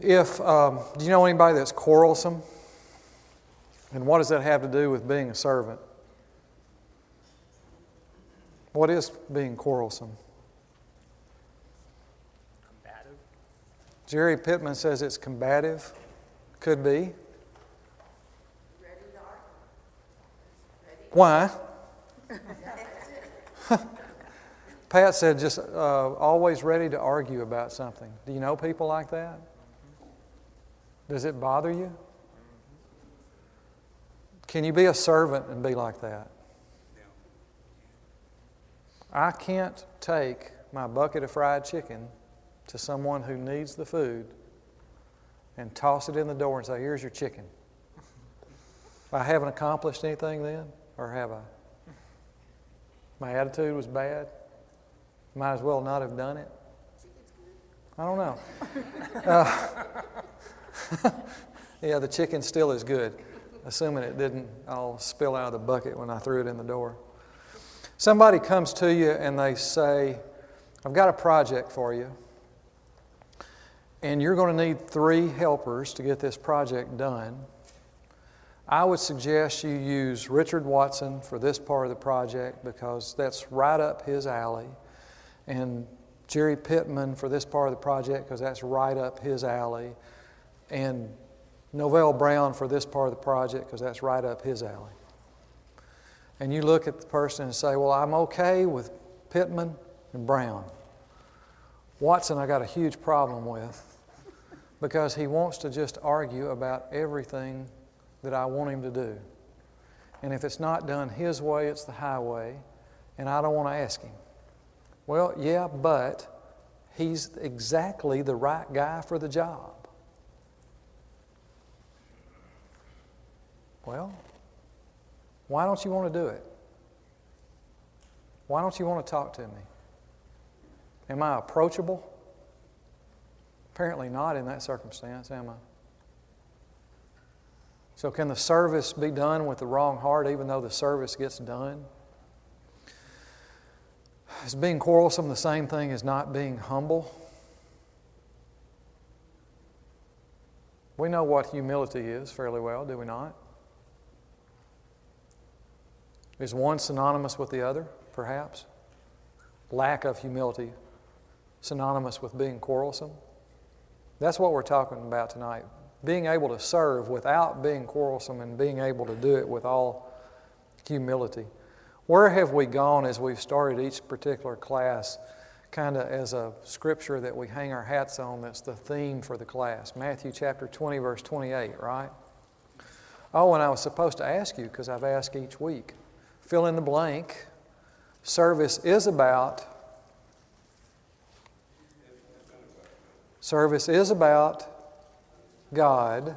Do you know anybody that's quarrelsome? And what does that have to do with being a servant? What is being quarrelsome? Combative. Jerry Pittman says it's combative. Could be. Why? Pat said just always ready to argue about something. Do you know people like that? Does it bother you? Can you be a servant and be like that? I can't take my bucket of fried chicken to someone who needs the food and toss it in the door and say, here's your chicken. I haven't accomplished anything then, or have I? My attitude was bad. Might as well not have done it. I don't know. Yeah, the chicken still is good, assuming it didn't all spill out of the bucket when I threw it in the door. Somebody comes to you and they say, I've got a project for you, and you're going to need 3 helpers to get this project done. I would suggest you use Richard Watson for this part of the project because that's right up his alley, and Jerry Pittman for this part of the project because that's right up his alley, and Novell Brown for this part of the project because that's right up his alley. And you look at the person and say, well, I'm okay with Pittman and Brown. Watson I got a huge problem with because he wants to just argue about everything that I want him to do. And if it's not done his way, it's the highway, and I don't want to ask him. Well, yeah, but he's exactly the right guy for the job. Well, why don't you want to do it? Why don't you want to talk to me? Am I approachable? Apparently not in that circumstance, am I? So can the service be done with the wrong heart even though the service gets done? Is being quarrelsome the same thing as not being humble? We know what humility is fairly well, do we not? Is one synonymous with the other, perhaps? Lack of humility synonymous with being quarrelsome? That's what we're talking about tonight. Being able to serve without being quarrelsome and being able to do it with all humility. Where have we gone as we've started each particular class kind of as a scripture that we hang our hats on that's the theme for the class? Matthew chapter 20, verse 28, right? Oh, and I was supposed to ask you because I've asked each week. Fill in the blank. Service is about God.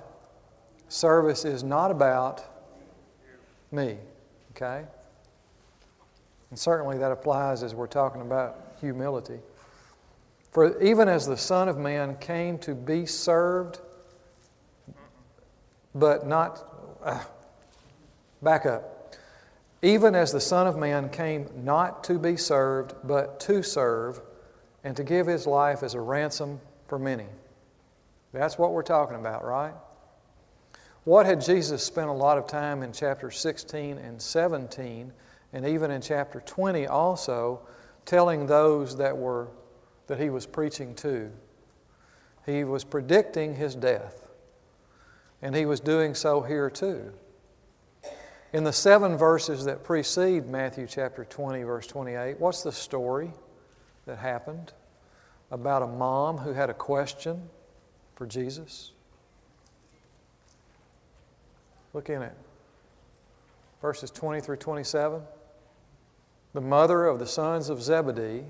Service is not about me. Okay? And certainly that applies as we're talking about humility. For even as the Son of Man came to be served, but not... back up. Even as the Son of Man came not to be served, but to serve, and to give His life as a ransom for many. That's what we're talking about, right? What had Jesus spent a lot of time in chapter 16 and 17, and even in chapter 20 also, telling those that He was preaching to? He was predicting His death, and He was doing so here too. In the 7 verses that precede Matthew chapter 20, verse 28, what's the story that happened about a mom who had a question for Jesus? Look in it. Verses 20 through 27. The mother of the sons of Zebedee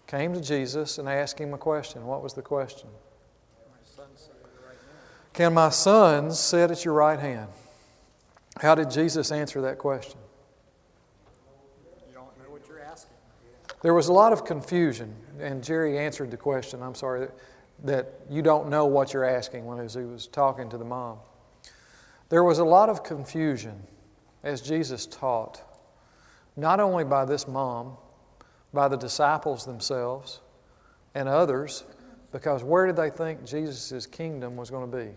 came to Jesus and asked Him a question. What was the question? Can my sons sit at your right hand? How did Jesus answer that question? You don't know what you're asking. There was a lot of confusion, and Jerry answered the question, I'm sorry, that you don't know what you're asking when he was talking to the mom. There was a lot of confusion as Jesus taught, not only by this mom, by the disciples themselves and others Because where did they think Jesus' kingdom was going to be?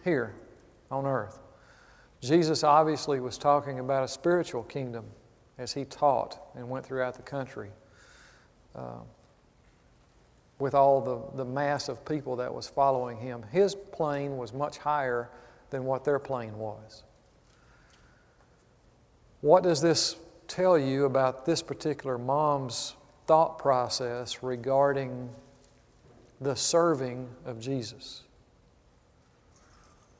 Here, on earth. Jesus obviously was talking about a spiritual kingdom as he taught and went throughout the country with all the mass of people that was following him. His plane was much higher than what their plane was. What does this tell you about this particular mom's thought process regarding the serving of Jesus?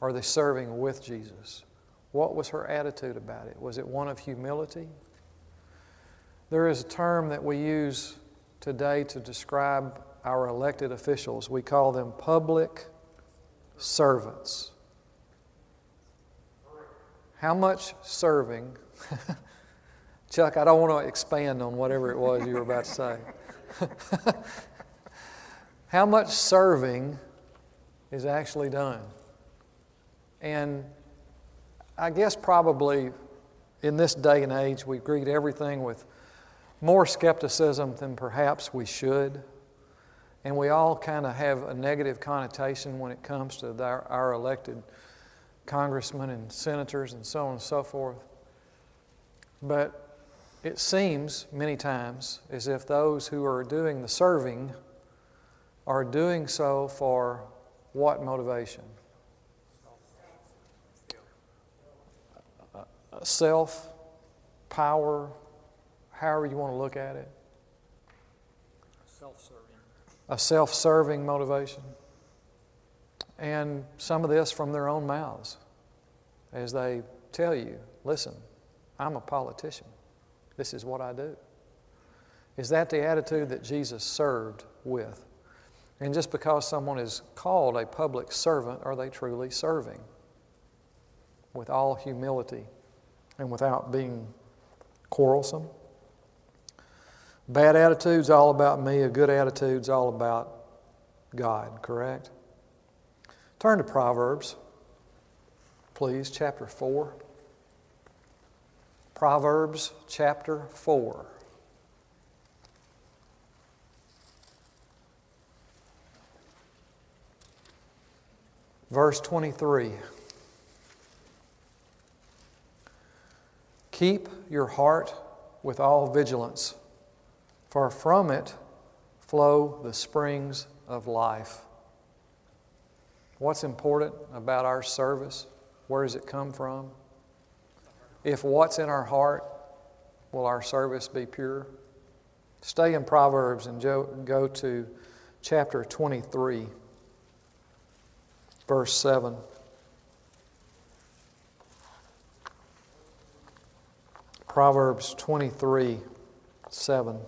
Or the serving with Jesus? What was her attitude about it? Was it one of humility? There is a term that we use today to describe our elected officials. We call them public servants. How much serving? Chuck, I don't want to expand on whatever it was you were about to say. How much serving is actually done? And I guess probably in this day and age we greet everything with more skepticism than perhaps we should. And we all kind of have a negative connotation when it comes to our elected congressmen and senators and so on and so forth. But it seems many times as if those who are doing the serving are doing so for what motivation? Self, power, however you want to look at it. Self-serving. A self-serving motivation. And some of this from their own mouths as they tell you, listen, I'm a politician. This is what I do. Is that the attitude that Jesus served with? And just because someone is called a public servant, are they truly serving with all humility and without being quarrelsome? Bad attitude's all about me. A good attitude's all about God, correct? Turn to Proverbs, please, chapter 4. Proverbs chapter 4. Verse 23. Keep your heart with all vigilance, for from it flow the springs of life. What's important about our service? Where does it come from? If what's in our heart, will our service be pure? Stay in Proverbs and go to chapter 23, verse 7. Proverbs 23, 7.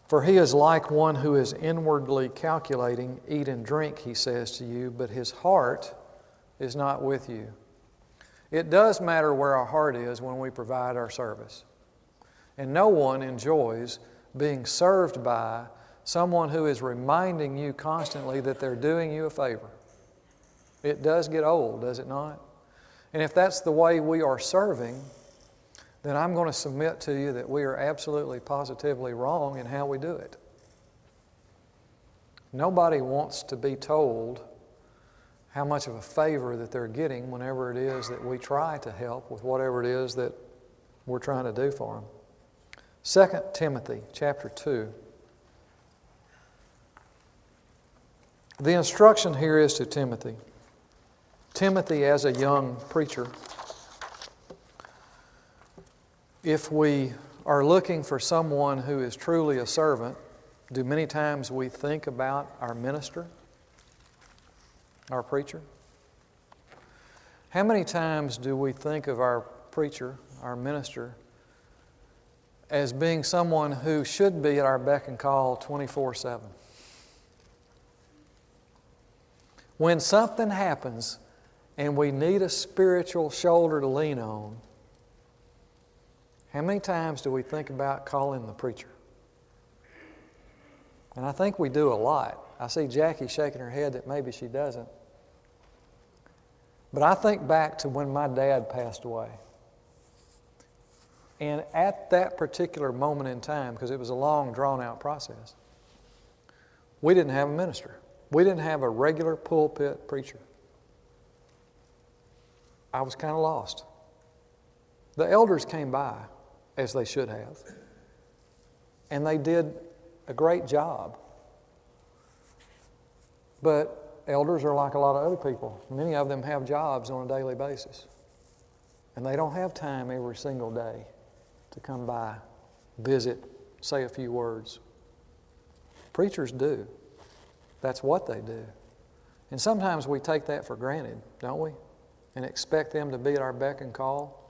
For he is like one who is inwardly calculating, eat and drink, he says to you, but his heart is not with you. It does matter where our heart is when we provide our service. And no one enjoys being served by someone who is reminding you constantly that they're doing you a favor. It does get old, does it not? And if that's the way we are serving, then I'm going to submit to you that we are absolutely, positively wrong in how we do it. Nobody wants to be told how much of a favor that they're getting whenever it is that we try to help with whatever it is that we're trying to do for them. 2 Timothy chapter 2. The instruction here is to Timothy. Timothy as a young preacher. If we are looking for someone who is truly a servant, do many times we think about our minister, our preacher? How many times do we think of our preacher, our minister, as being someone who should be at our beck and call 24/7? When something happens and we need a spiritual shoulder to lean on, how many times do we think about calling the preacher? And I think we do a lot. I see Jackie shaking her head that maybe she doesn't. But I think back to when my dad passed away. And at that particular moment in time, because it was a long, drawn-out process, we didn't have a minister. We didn't have a regular pulpit preacher. I was kind of lost. The elders came by, as they should have, and they did a great job. But elders are like a lot of other people. Many of them have jobs on a daily basis. And they don't have time every single day to come by, visit, say a few words. Preachers do. That's what they do. And sometimes we take that for granted, don't we? And expect them to be at our beck and call.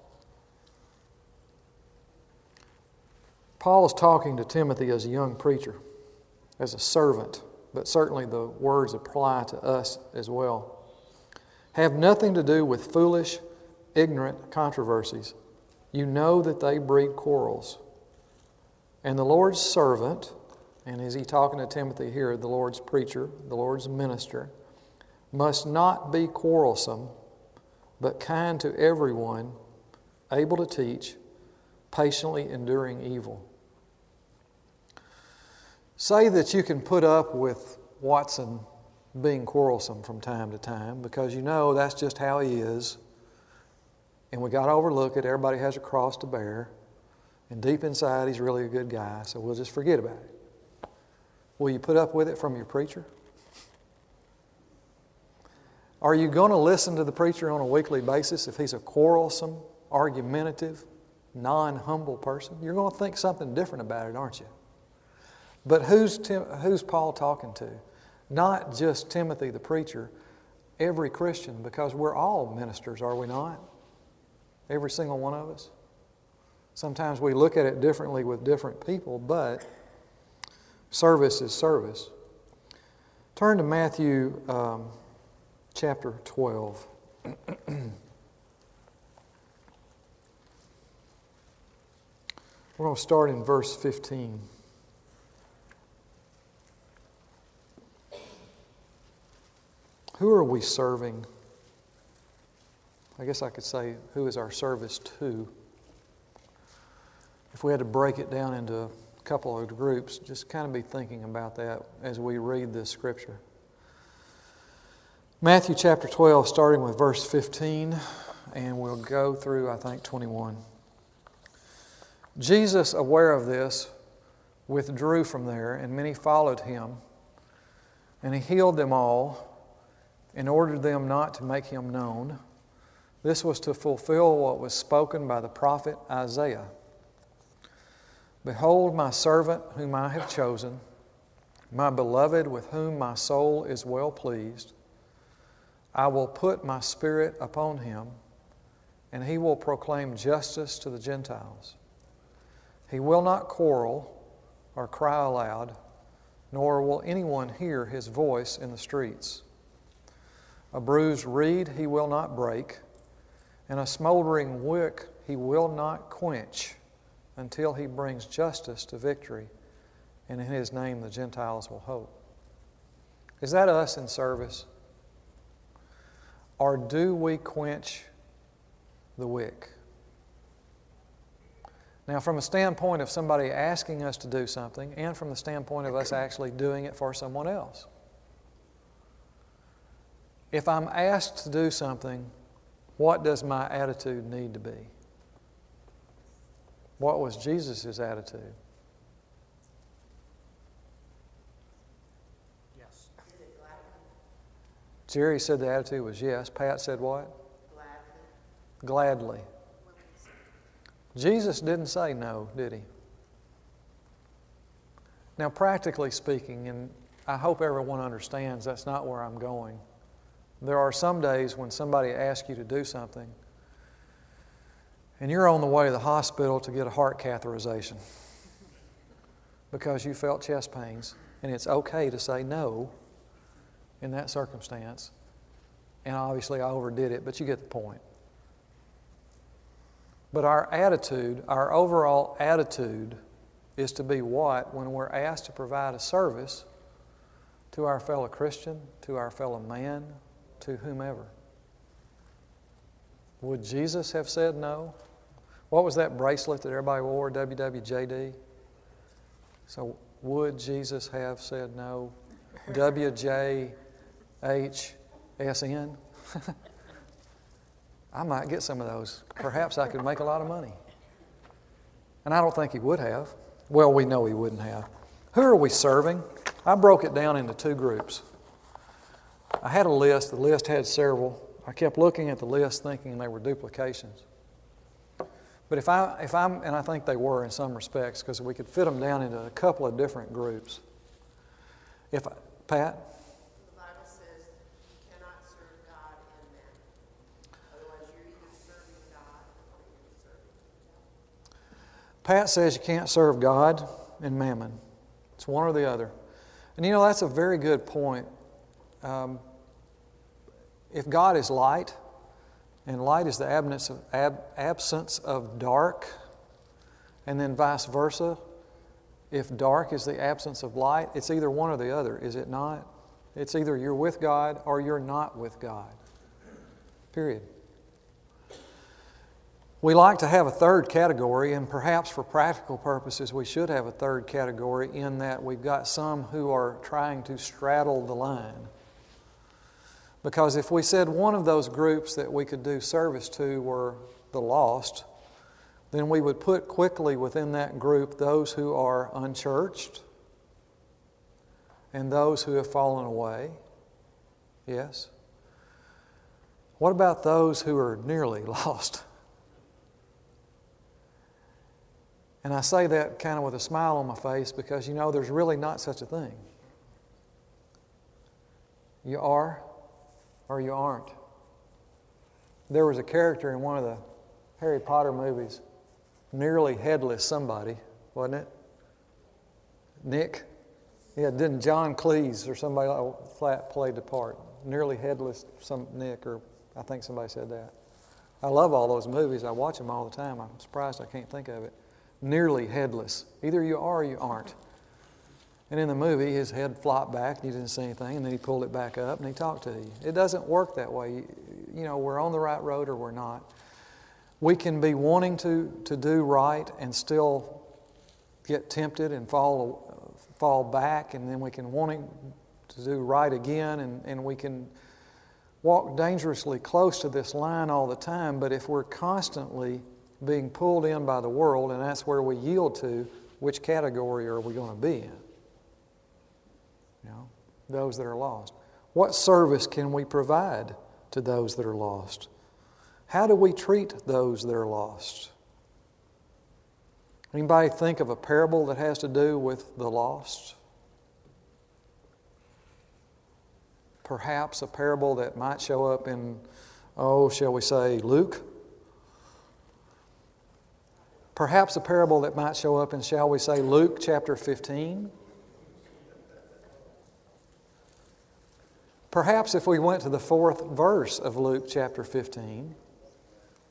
Paul is talking to Timothy as a young preacher, as a servant, but certainly the words apply to us as well. Have nothing to do with foolish, ignorant controversies. You know that they breed quarrels. And the Lord's servant, and is he talking to Timothy here, the Lord's preacher, the Lord's minister, must not be quarrelsome, but kind to everyone, able to teach, patiently enduring evil. Say that you can put up with Watson being quarrelsome from time to time because you know that's just how he is. And we got to overlook it. Everybody has a cross to bear. And deep inside, he's really a good guy, so we'll just forget about it. Will you put up with it from your preacher? Are you going to listen to the preacher on a weekly basis if he's a quarrelsome, argumentative, non-humble person? You're going to think something different about it, aren't you? But who's Paul talking to? Not just Timothy the preacher, every Christian, because we're all ministers, are we not? Every single one of us. Sometimes we look at it differently with different people, but service is service. Turn to Matthew chapter 12. We're going to start in verse 15. Who are we serving? I guess I could say, who is our service to? If we had to break it down into a couple of groups, just kind of be thinking about that as we read this scripture. Matthew chapter 12, starting with verse 15, and we'll go through, I think, 21. Jesus, aware of this, withdrew from there, and many followed him, and he healed them all and ordered them not to make him known. This was to fulfill what was spoken by the prophet Isaiah. Behold, my servant whom I have chosen, my beloved with whom my soul is well pleased. I will put my spirit upon him, and he will proclaim justice to the Gentiles. He will not quarrel or cry aloud, nor will anyone hear his voice in the streets. A bruised reed he will not break, and a smoldering wick he will not quench, until he brings justice to victory, and in his name the Gentiles will hope. Is that us in service? Or do we quench the wick? Now, from a standpoint of somebody asking us to do something, and from the standpoint of us actually doing it for someone else. If I'm asked to do something, what does my attitude need to be? What was Jesus' attitude? Yes. Jerry said the attitude was yes. Pat said what? Gladly. Jesus didn't say no, did he? Now, practically speaking, and I hope everyone understands that's not where I'm going. There are some days when somebody asks you to do something and you're on the way to the hospital to get a heart catheterization because you felt chest pains, and it's okay to say no in that circumstance. And obviously I overdid it, but you get the point. But our attitude, our overall attitude, is to be what when we're asked to provide a service to our fellow Christian, to our fellow man, to whomever. Would Jesus have said no? What was that bracelet that everybody wore, WWJD? So would Jesus have said no? WJHSN. I might get some of those. Perhaps I could make a lot of money. And I don't think he would have. Well, we know he wouldn't have. Who are we serving? I broke it down into two groups. I had a list. The list had several. I kept looking at the list thinking they were duplications. But if I'm, and I think they were in some respects, because we could fit them down into a couple of different groups. Pat? The Bible says you cannot serve God and mammon. Otherwise, you're either serving God or you're serving the devil. Pat says you can't serve God and mammon. It's one or the other. And you know, that's a very good point. If God is light, and light is the absence of dark, and then vice versa, if dark is the absence of light, it's either one or the other, is it not? It's either you're with God or you're not with God. Period. We like to have a third category, and perhaps for practical purposes we should have a third category in that we've got some who are trying to straddle the line. Because if we said one of those groups that we could do service to were the lost, then we would put quickly within that group those who are unchurched and those who have fallen away. Yes? What about those who are nearly lost? And I say that kind of with a smile on my face because, you know, there's really not such a thing. You are or you aren't. There was a character in one of the Harry Potter movies, nearly headless somebody, wasn't it? Nick? Yeah, didn't John Cleese or somebody like that played the part? Nearly headless Nick, or I think somebody said that. I love all those movies. I watch them all the time. I'm surprised I can't think of it. Nearly headless. Either you are or you aren't. And in the movie, his head flopped back, and he didn't say anything, and then he pulled it back up, and he talked to you. It doesn't work that way. You know, we're on the right road or we're not. We can be wanting to do right and still get tempted and fall back, and then we can wanting to do right again, and we can walk dangerously close to this line all the time. But if we're constantly being pulled in by the world, and that's where we yield to, which category are we going to be in? You know, those that are lost. What service can we provide to those that are lost? How do we treat those that are lost? Anybody think of a parable that has to do with the lost? Perhaps a parable that might show up in, shall we say, Luke? Perhaps a parable that might show up in, shall we say, Luke chapter 15? Perhaps if we went to the 4th verse of Luke chapter 15,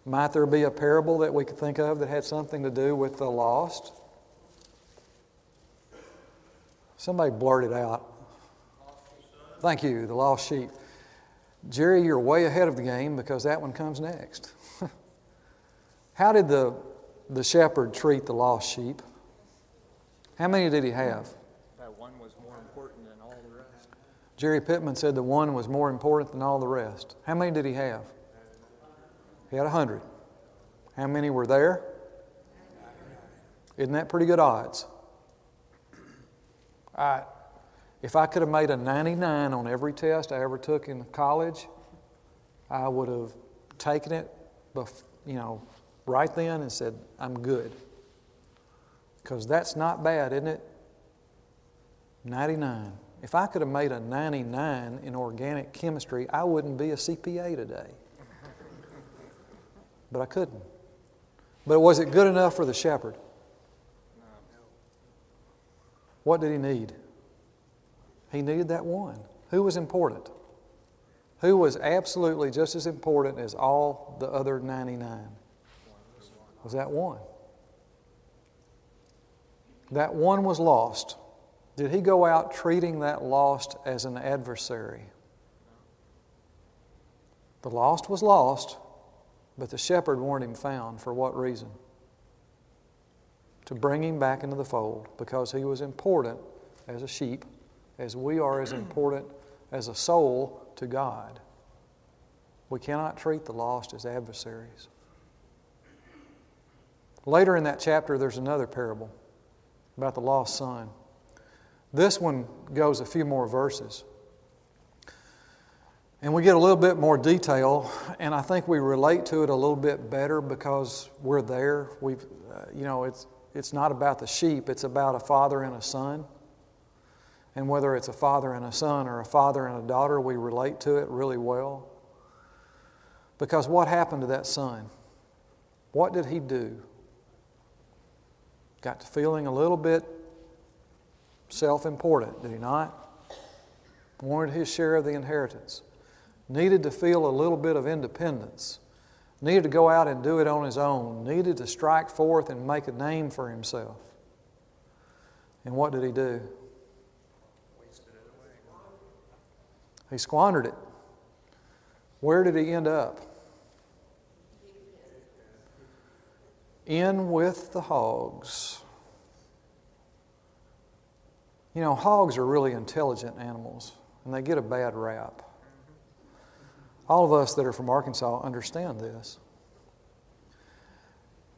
might there be a parable that we could think of that had something to do with the lost? Somebody blurt it out. Thank you, the lost sheep. Jerry, you're way ahead of the game because that one comes next. How did the shepherd treat the lost sheep? How many did he have? That one was more important than all the rest. Jerry Pittman said the one was more important than all the rest. How many did he have? He had 100. How many were there? Isn't that pretty good odds? If I could have made a 99 on every test I ever took in college, I would have taken it, right then and said, I'm good. Because that's not bad, isn't it? 99. If I could have made a 99 in organic chemistry, I wouldn't be a CPA today. But I couldn't. But was it good enough for the shepherd? No. What did he need? He needed that one. Who was important? Who was absolutely just as important as all the other 99? Was that one. That one was lost. Did he go out treating that lost as an adversary? The lost was lost, but the shepherd wanted him found. For what reason? To bring him back into the fold, because he was important as a sheep as we are as important as a soul to God. We cannot treat the lost as adversaries. Later in that chapter, there's another parable about the lost son. This one goes a few more verses. And we get a little bit more detail, and I think we relate to it a little bit better because we're there. It's not about the sheep, it's about a father and a son. And whether it's a father and a son or a father and a daughter, we relate to it really well. Because what happened to that son? What did he do? Got to feeling a little bit self-important, did he not? Wanted his share of the inheritance. Needed to feel a little bit of independence. Needed to go out and do it on his own. Needed to strike forth and make a name for himself. And what did he do? He squandered it. Where did he end up? In with the hogs. You know, hogs are really intelligent animals, and they get a bad rap. All of us that are from Arkansas understand this.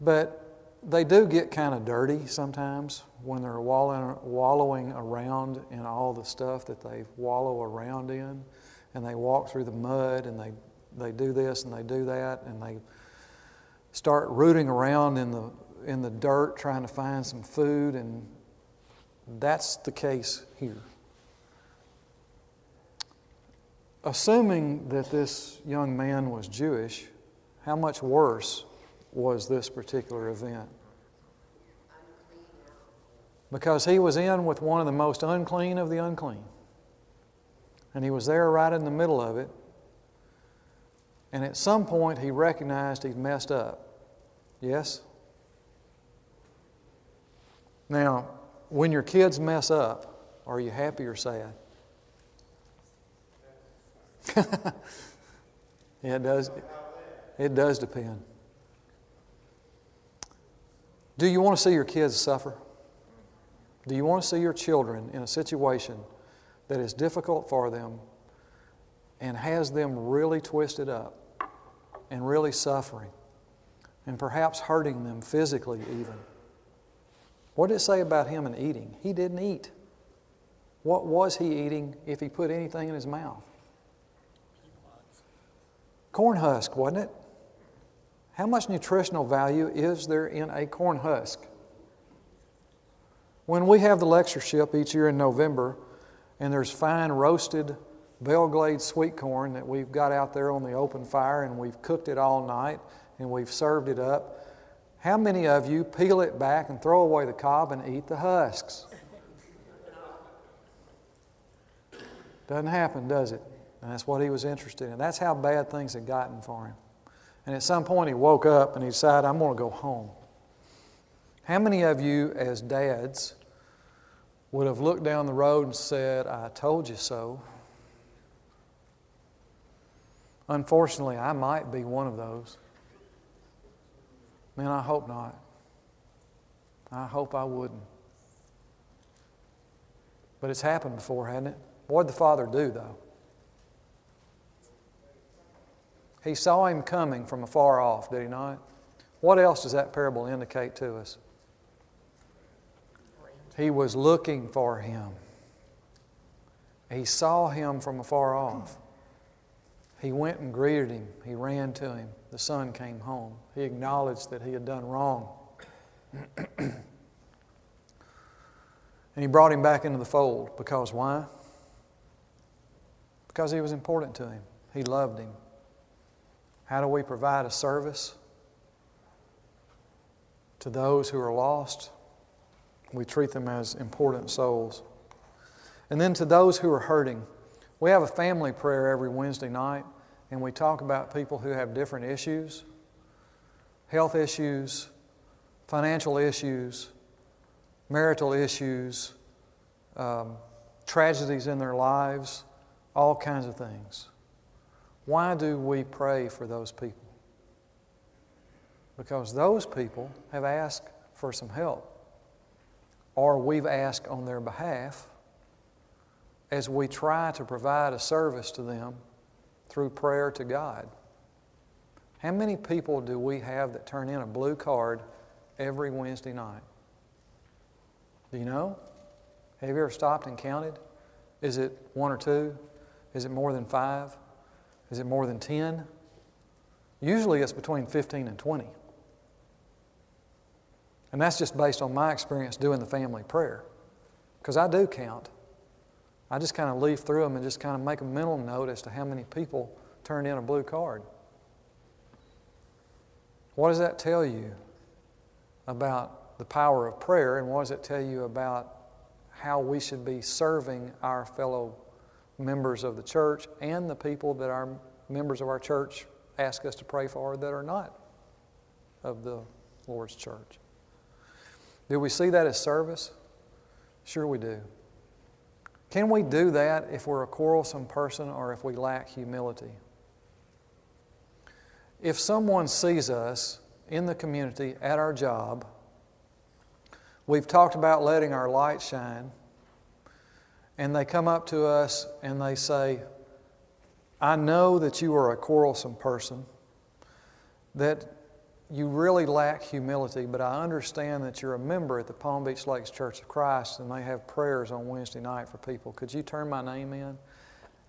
But they do get kind of dirty sometimes when they're wallowing around in all the stuff that they wallow around in, and they walk through the mud, and they do this and they do that, and they start rooting around in the dirt trying to find some food, and that's the case here. Assuming that this young man was Jewish, how much worse was this particular event? Because he was in with one of the most unclean of the unclean. And he was there right in the middle of it. And at some point he recognized he'd messed up. Yes? Now, when your kids mess up, are you happy or sad? Yeah, it does. It does depend. Do you want to see your kids suffer? Do you want to see your children in a situation that is difficult for them and has them really twisted up and really suffering and perhaps hurting them physically even? What did it say about him and eating? He didn't eat. What was he eating if he put anything in his mouth? Corn husk, wasn't it? How much nutritional value is there in a corn husk? When we have the lectureship each year in November, and there's fine roasted Belglade sweet corn that we've got out there on the open fire, and we've cooked it all night, and we've served it up, how many of you peel it back and throw away the cob and eat the husks? Doesn't happen, does it? And that's what he was interested in. That's how bad things had gotten for him. And at some point he woke up and he decided, I'm going to go home. How many of you as dads would have looked down the road and said, I told you so? Unfortunately, I might be one of those. Man, I hope not. I hope I wouldn't. But it's happened before, hasn't it? What did the father do, though? He saw him coming from afar off, did he not? What else does that parable indicate to us? He was looking for him. He saw him from afar off. He went and greeted him. He ran to him. The son came home. He acknowledged that he had done wrong. And he brought him back into the fold. Because why? Because he was important to him. He loved him. How do we provide a service to those who are lost? We treat them as important souls. And then to those who are hurting, we have a family prayer every Wednesday night, and we talk about people who have different issues, health issues, financial issues, marital issues, tragedies in their lives, all kinds of things. Why do we pray for those people? Because those people have asked for some help, or we've asked on their behalf, as we try to provide a service to them through prayer to God. How many people do we have that turn in a blue card every Wednesday night? Do you know? Have you ever stopped and counted? Is it 1 or 2? Is it more than 5? Is it more than 10? Usually it's between 15 and 20. And that's just based on my experience doing the family prayer. Because I do count. I just kind of leaf through them and just kind of make a mental note as to how many people turned in a blue card. What does that tell you about the power of prayer, and what does it tell you about how we should be serving our fellow members of the church and the people that our members of our church ask us to pray for that are not of the Lord's church? Do we see that as service? Sure we do. Can we do that if we're a quarrelsome person or if we lack humility? If someone sees us in the community, at our job, we've talked about letting our light shine, and they come up to us and they say, I know that you are a quarrelsome person, that you really lack humility, but I understand that you're a member at the Palm Beach Lakes Church of Christ and they have prayers on Wednesday night for people. Could you turn my name in?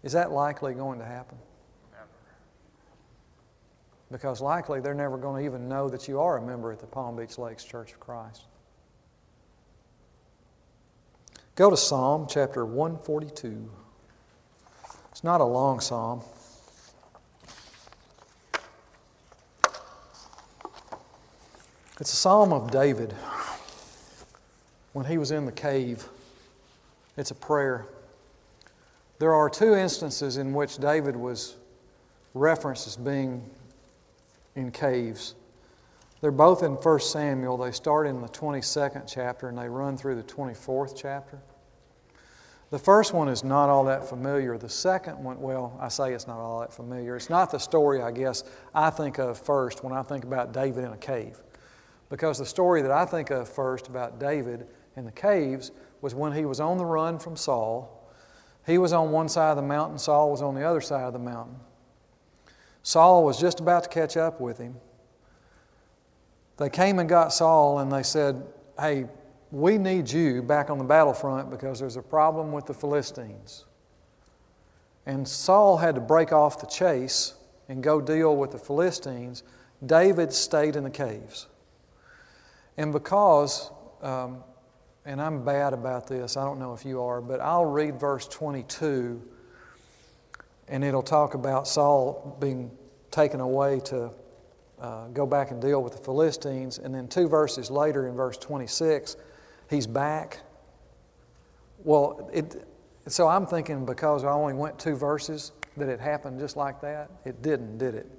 Is that likely going to happen? Never. Because likely they're never going to even know that you are a member at the Palm Beach Lakes Church of Christ. Go to Psalm chapter 142. It's not a long psalm. It's a psalm of David when he was in the cave. It's a prayer. There are 2 instances in which David was referenced as being in caves. They're both in 1 Samuel. They start in the 22nd chapter and they run through the 24th chapter. The first one is not all that familiar. The second one, well, I say it's not all that familiar. It's not the story, I guess, I think of first when I think about David in a cave. Because the story that I think of first about David in the caves was when he was on the run from Saul. He was on one side of the mountain, Saul was on the other side of the mountain. Saul was just about to catch up with him. They came and got Saul and they said, hey, we need you back on the battlefront because there's a problem with the Philistines. And Saul had to break off the chase and go deal with the Philistines. David stayed in the caves. And because, and I'm bad about this, I don't know if you are, but I'll read verse 22 and it'll talk about Saul being taken away to go back and deal with the Philistines. And then 2 verses later in verse 26, he's back. Well, so I'm thinking because I only went 2 verses that it happened just like that. It didn't, did it?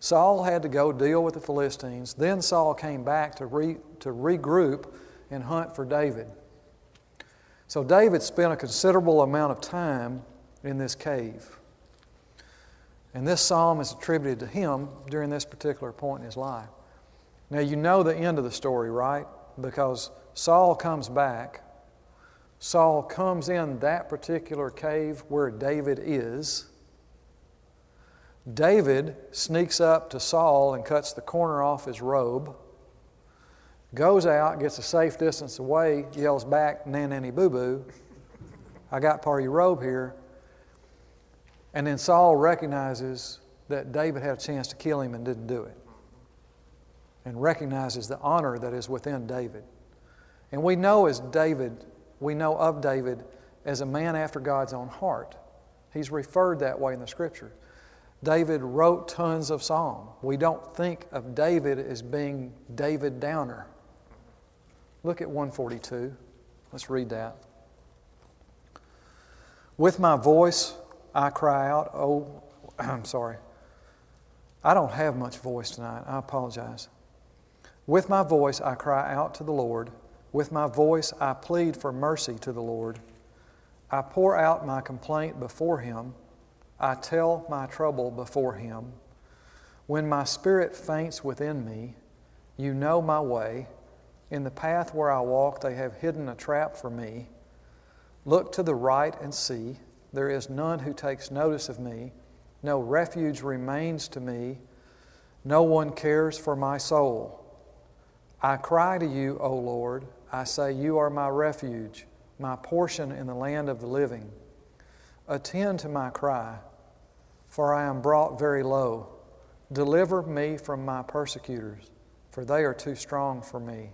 Saul had to go deal with the Philistines. Then Saul came back to regroup and hunt for David. So David spent a considerable amount of time in this cave. And this psalm is attributed to him during this particular point in his life. Now you know the end of the story, right? Because Saul comes back. Saul comes in that particular cave where David is. David sneaks up to Saul and cuts the corner off his robe, goes out, gets a safe distance away, yells back, "Nanny boo-boo, I got part of your robe here." And then Saul recognizes that David had a chance to kill him and didn't do it, and recognizes the honor that is within David. And we know of David as a man after God's own heart. He's referred that way in the Scripture. David wrote tons of psalms. We don't think of David as being David Downer. Look at 142. Let's read that. With my voice I cry out. Oh, I'm sorry. I don't have much voice tonight. I apologize. With my voice I cry out to the Lord. With my voice I plead for mercy to the Lord. I pour out my complaint before Him. I tell my trouble before Him. When my spirit faints within me, you know my way. In the path where I walk, they have hidden a trap for me. Look to the right and see. There is none who takes notice of me. No refuge remains to me. No one cares for my soul. I cry to you, O Lord. I say, you are my refuge, my portion in the land of the living. Attend to my cry, for I am brought very low. Deliver me from my persecutors, for they are too strong for me.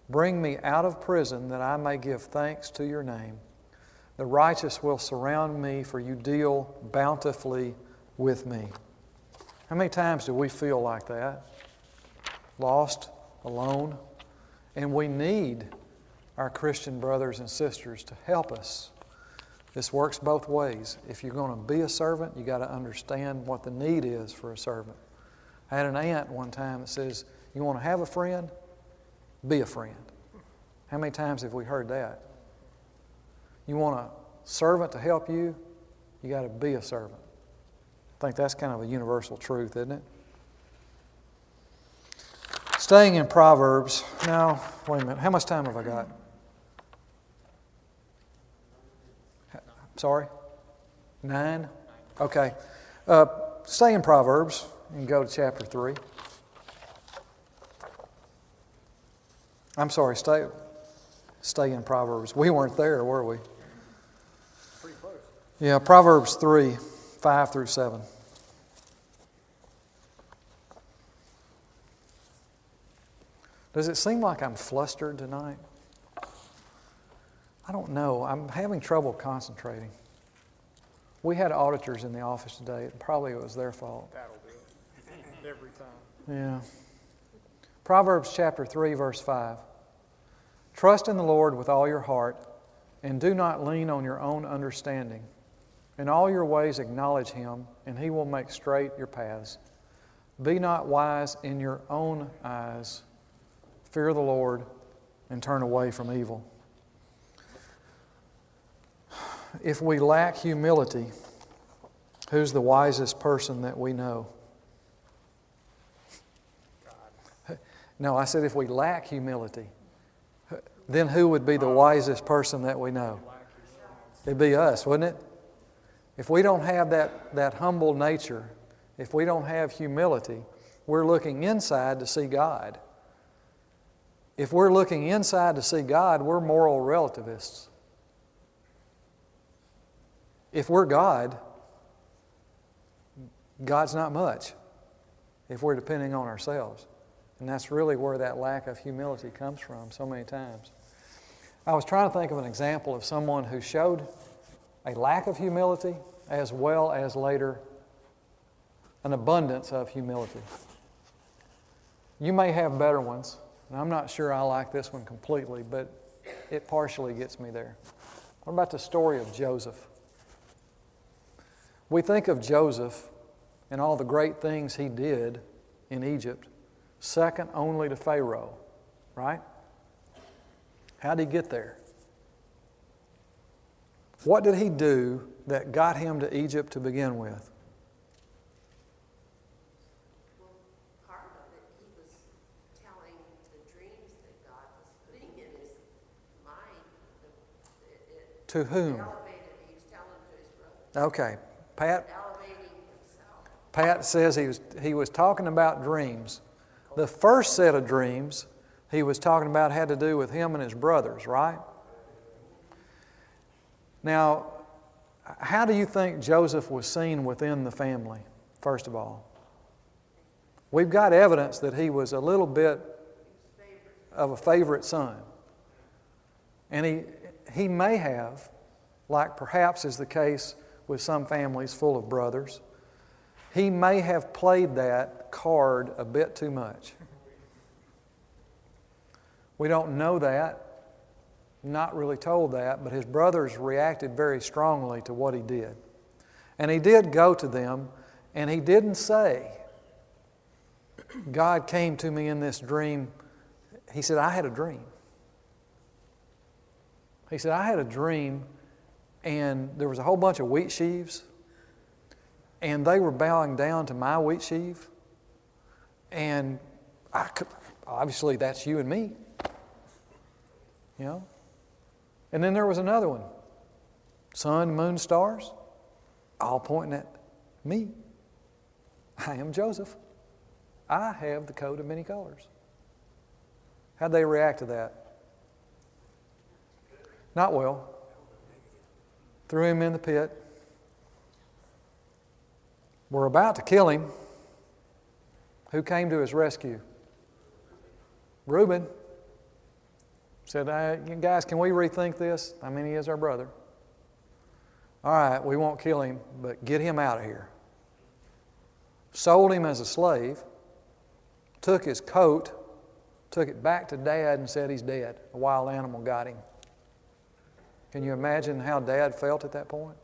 Bring me out of prison that I may give thanks to your name. The righteous will surround me, for you deal bountifully with me. How many times do we feel like that? Lost, alone. And we need our Christian brothers and sisters to help us. This works both ways. If you're going to be a servant, you got to understand what the need is for a servant. I had an aunt one time that says, you want to have a friend? Be a friend. How many times have we heard that? You want a servant to help you? You got to be a servant. I think that's kind of a universal truth, isn't it? Staying in Proverbs. Now, wait a minute. How much time have I got? Sorry? 9? Okay. Stay in Proverbs and go to chapter 3. I'm sorry, stay in Proverbs. We weren't there, were we? Pretty close. Yeah, Proverbs 3, 5 through 7. Does it seem like I'm flustered tonight? I don't know. I'm having trouble concentrating. We had auditors in the office today. Probably it was their fault. That'll do it. Every time. Yeah. Proverbs chapter 3, verse 5. Trust in the Lord with all your heart, and do not lean on your own understanding. In all your ways acknowledge Him, and He will make straight your paths. Be not wise in your own eyes. Fear the Lord, and turn away from evil. If we lack humility, who's the wisest person that we know? God. No, I said if we lack humility, then who would be the wisest person that we know? It'd be us, wouldn't it? If we don't have that humble nature, if we don't have humility, we're looking inside to see God. If we're looking inside to see God, we're moral relativists. If we're God, God's not much if we're depending on ourselves. And that's really where that lack of humility comes from so many times. I was trying to think of an example of someone who showed a lack of humility as well as later an abundance of humility. You may have better ones, and I'm not sure I like this one completely, but it partially gets me there. What about the story of Joseph? We think of Joseph and all the great things he did in Egypt, second only to Pharaoh, right? How did he get there? What did he do that got him to Egypt to begin with? Well, part of it, he was telling the dreams that God was putting in his mind. To whom? Elevated, he was telling to his brother. Okay, Pat. Elevating himself. Pat says he was talking about dreams. The first set of dreams he was talking about had to do with him and his brothers, right? Now, how do you think Joseph was seen within the family, first of all? We've got evidence that he was a little bit of a favorite son. And he may have, like perhaps is the case with some families full of brothers, he may have played that card a bit too much. We don't know that, not really told that, but his brothers reacted very strongly to what he did. And he did go to them, and he didn't say, God came to me in this dream. He said, I had a dream. He said, I had a dream, and there was a whole bunch of wheat sheaves, and they were bowing down to my wheat sheaf, and obviously that's you and me. You know? And then there was another one. Sun, moon, stars, all pointing at me. I am Joseph. I have the coat of many colors. How'd they react to that? Not well. Threw him in the pit. We're about to kill him. Who came to his rescue? Reuben. Said, guys, can we rethink this? I mean, he is our brother. All right, we won't kill him, but get him out of here. Sold him as a slave, took his coat, took it back to Dad and said he's dead. A wild animal got him. Can you imagine how Dad felt at that point?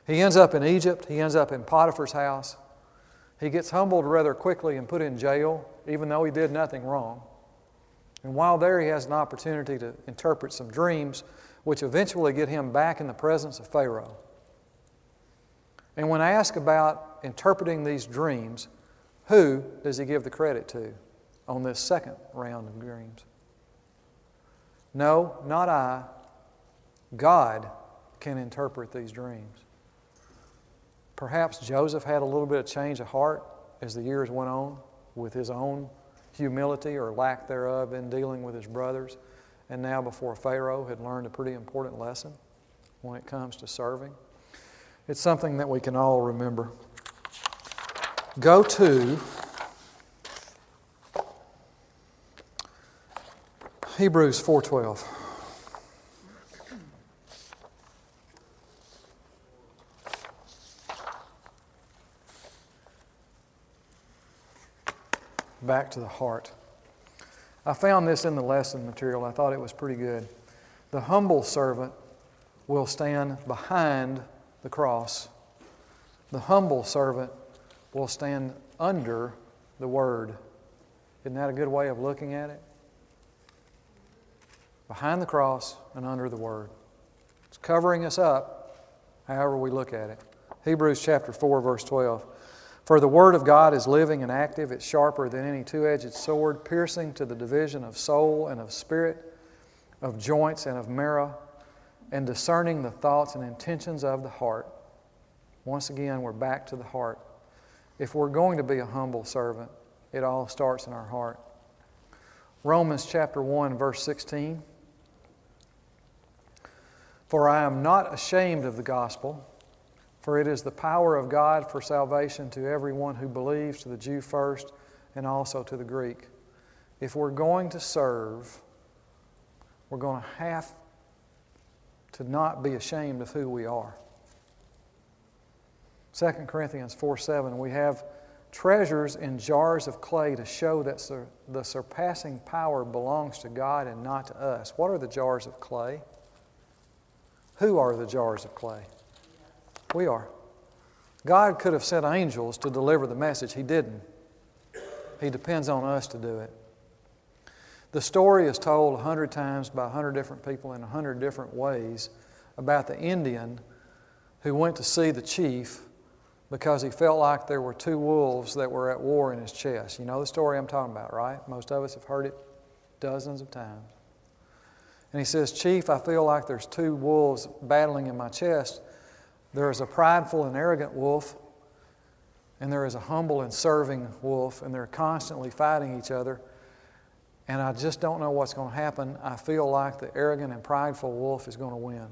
He ends up in Egypt. He ends up in Potiphar's house. He gets humbled rather quickly and put in jail, even though he did nothing wrong. And while there, he has an opportunity to interpret some dreams, which eventually get him back in the presence of Pharaoh. And when asked about interpreting these dreams, who does he give the credit to on this second round of dreams? No, not I. God can interpret these dreams. Perhaps Joseph had a little bit of change of heart as the years went on with his own humility or lack thereof in dealing with his brothers, and now before Pharaoh had learned a pretty important lesson when it comes to serving. It's something that we can all remember. Go to Hebrews 4:12. Back to the heart. I found this in the lesson material. I thought it was pretty good. The humble servant will stand behind the cross. The humble servant will stand under the Word. Isn't that a good way of looking at it? Behind the cross and under the Word. It's covering us up, however we look at it. Hebrews chapter 4, verse 12. For the Word of God is living and active. It's sharper than any two-edged sword, piercing to the division of soul and of spirit, of joints and of marrow, and discerning the thoughts and intentions of the heart. Once again, we're back to the heart. If we're going to be a humble servant, it all starts in our heart. Romans chapter 1, verse 16. For I am not ashamed of the gospel, for it is the power of God for salvation to everyone who believes, to the Jew first, and also to the Greek. If we're going to serve, we're going to have to not be ashamed of who we are. 2 Corinthians 4:7, we have treasures in jars of clay to show that the surpassing power belongs to God and not to us. What are the jars of clay? Who are the jars of clay? We are. God could have sent angels to deliver the message. He didn't. He depends on us to do it. The story is told 100 times by 100 different people in 100 different ways about the Indian who went to see the chief because he felt like there were two wolves that were at war in his chest. You know the story I'm talking about, right? Most of us have heard it dozens of times. And he says, Chief, I feel like there's two wolves battling in my chest. There is a prideful and arrogant wolf, and there is a humble and serving wolf, and they're constantly fighting each other. And I just don't know what's going to happen. I feel like the arrogant and prideful wolf is going to win.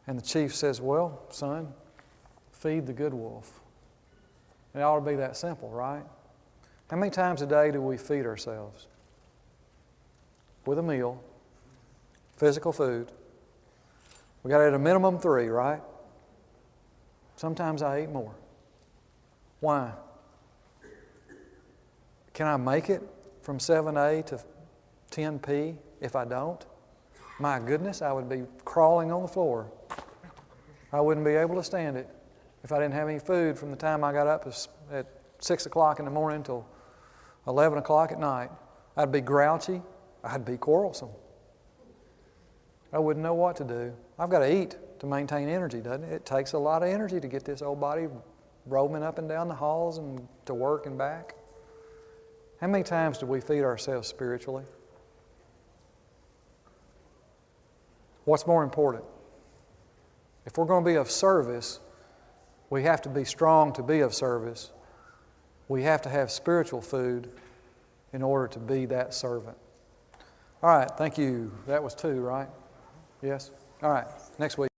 And the chief says, well, son, feed the good wolf. It ought to be that simple, right? How many times a day do we feed ourselves? With a meal, physical food. We got to eat a minimum 3, right? Sometimes I eat more. Why? Can I make it from 7A to 10P if I don't? My goodness, I would be crawling on the floor. I wouldn't be able to stand it if I didn't have any food from the time I got up at 6 o'clock in the morning until 11 o'clock at night. I'd be grouchy. I'd be quarrelsome. I wouldn't know what to do. I've got to eat to maintain energy, doesn't it? It takes a lot of energy to get this old body roaming up and down the halls and to work and back. How many times do we feed ourselves spiritually? What's more important? If we're going to be of service, we have to be strong to be of service. We have to have spiritual food in order to be that servant. All right, thank you. That was 2, right? Yes? All right, next week.